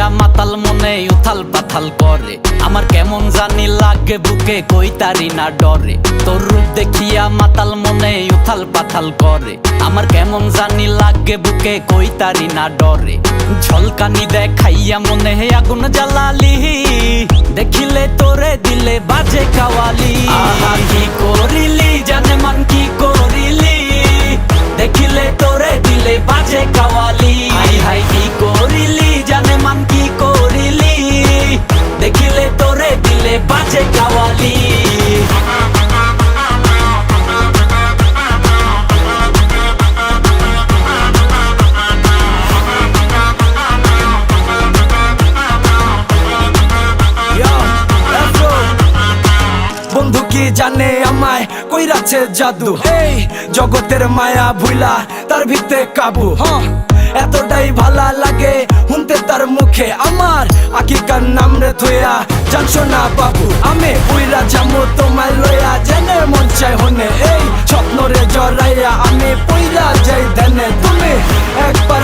দেখিয়া মাতাল মনে উথাল পাথাল করে। আমার কেমন জানি লাগে বুকে কই তারি না ডরে। তোর রূপ দেখিয়া মাতাল মনে উথাল পাথাল করে। আমার কেমন জানি লাগে বুকে কই তারি না ডরে। ঝলকানি দেখাইয়া মনে আগুন জ্বালালি, দেখিলে তোরে দিলে বাজে কাওয়ালি। আহা কি করিলি জানে মান কি করিলি, দেখিলে তোরে দিলে বাজে কাওয়ালি। হাই হাই কি করিলি জানে মান কি করিলি, দেখিলে তোরে দিলে বাজে কাওয়ালি। বন্ধু কি জানে আমায় কইরাছে জাদু, এই জগতের মায়া ভুইলা তার ভিতরে কাবু। এতটাই ভালা লাগে শুনতে তার মুখে আমার আকিকার নাম রে থইয়া। জানছো না বাবু আমি উইরা যামু তোমায় লইয়া, জেনে মন চাই হনে এই স্বপ্ন রে জড়াইয়া আমি পইরা যাই ধ্যানে। তুমি একবার